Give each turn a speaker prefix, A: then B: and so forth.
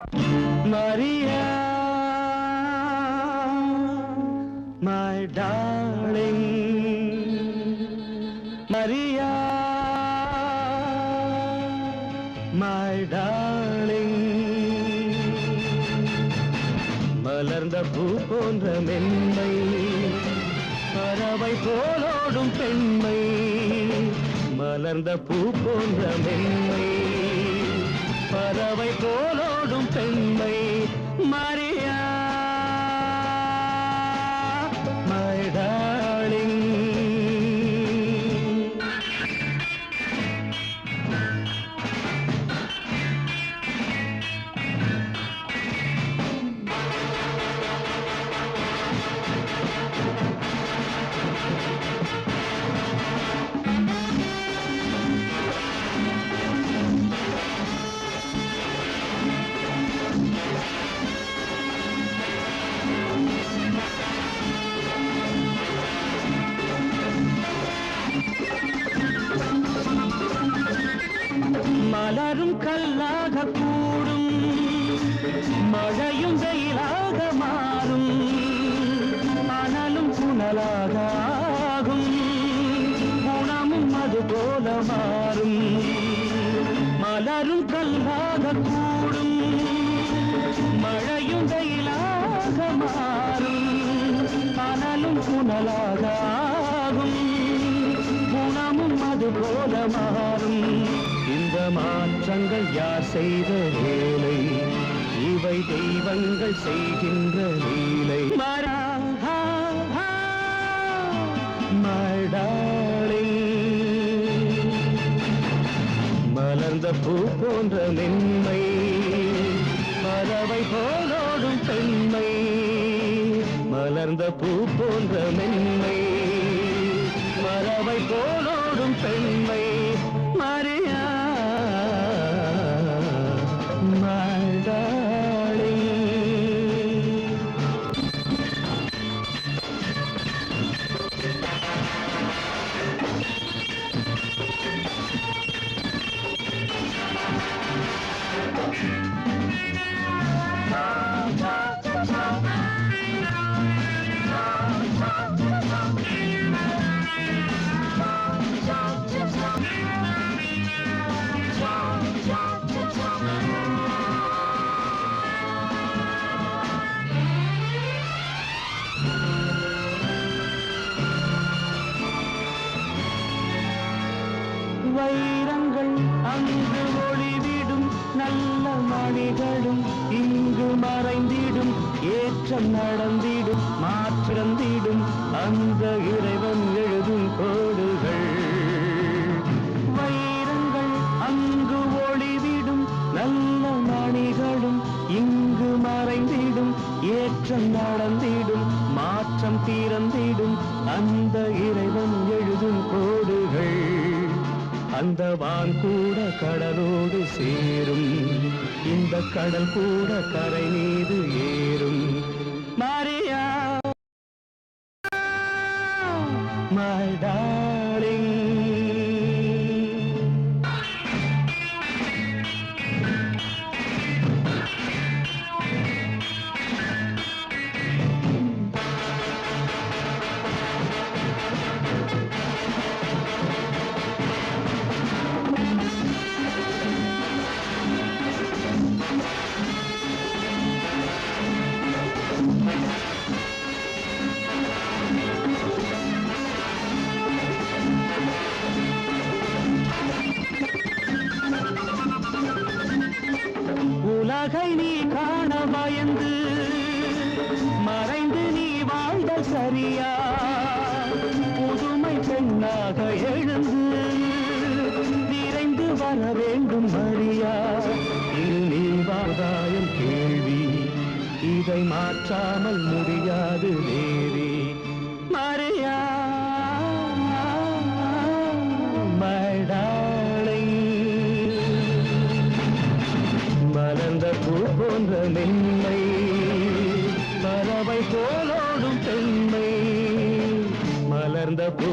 A: Maria, my darling, Maria, my darling. மலர்ந்த பூ போன்ற மென்மை, பறவை போலோடும் பெண்மை. மலர்ந்த பூ போன்ற மென்மை, பறவை போலோடும் பெண்மை. Maria, my darling. மலரும் கல்லாக கூடும், மழையும் வெயிலாக மாறும், மணலும் புனலாக ஆகும், குணமும் அது போல மாறும். மலரும் கல்லாக கூடும், மழையும் வெயிலாக மாறும், மணலும் புனலாக ஆகும், குணமும் அது போல மாறும். இந்த மாற்றங்கள் யார் செய்த வேலை? இவை தெய்வங்கள் செய்கின்ற லீலை. My darling, மலர்ந்த பூ போன்ற மென்மை, பறவை போலோடும் பெண்மை. மலர்ந்த பூ போன்ற மென்மை, பறவை போலோடும் பெண்மை. Maria, my darling. வைரங்கள் அங்கு ஒளிவிடும், நல்ல மணிகளும் இங்கு மறைந்திடும். ஏற்றம் நடந்திடும், மாற்றந்திடும் அந்த இறைவன் எழுதும் கோடுகள். வைரங்கள் அங்கு ஒளிவிடும், நல்ல மணிகளும் இங்கு மறைந்திடும். ஏற்றம் நடந்திடும், மாற்றம் திறந்திடும் அந்த இறைவன் எழுதும் கோடுகள். அந்த வான் கூட கடலோடு சேரும், இந்த கடல் கூட கரை மீது ஏறும். Maria, my darling. உலகை நீ காண பயந்து மறைந்து நீ வாழ்ந்தல் சரியா? புதுமை பெண்ணாக எழுந்து விரைந்து வர வேண்டும் மரியா. இது நீ வாதாயம் கேள்வி, இதை மாற்றாமல் முடியாது தேவி. Maria, my darling. மலர்ந்த பூ போன்ற மென்மை, பறவை போலோடும் பெண்மை. மலர்ந்த பூ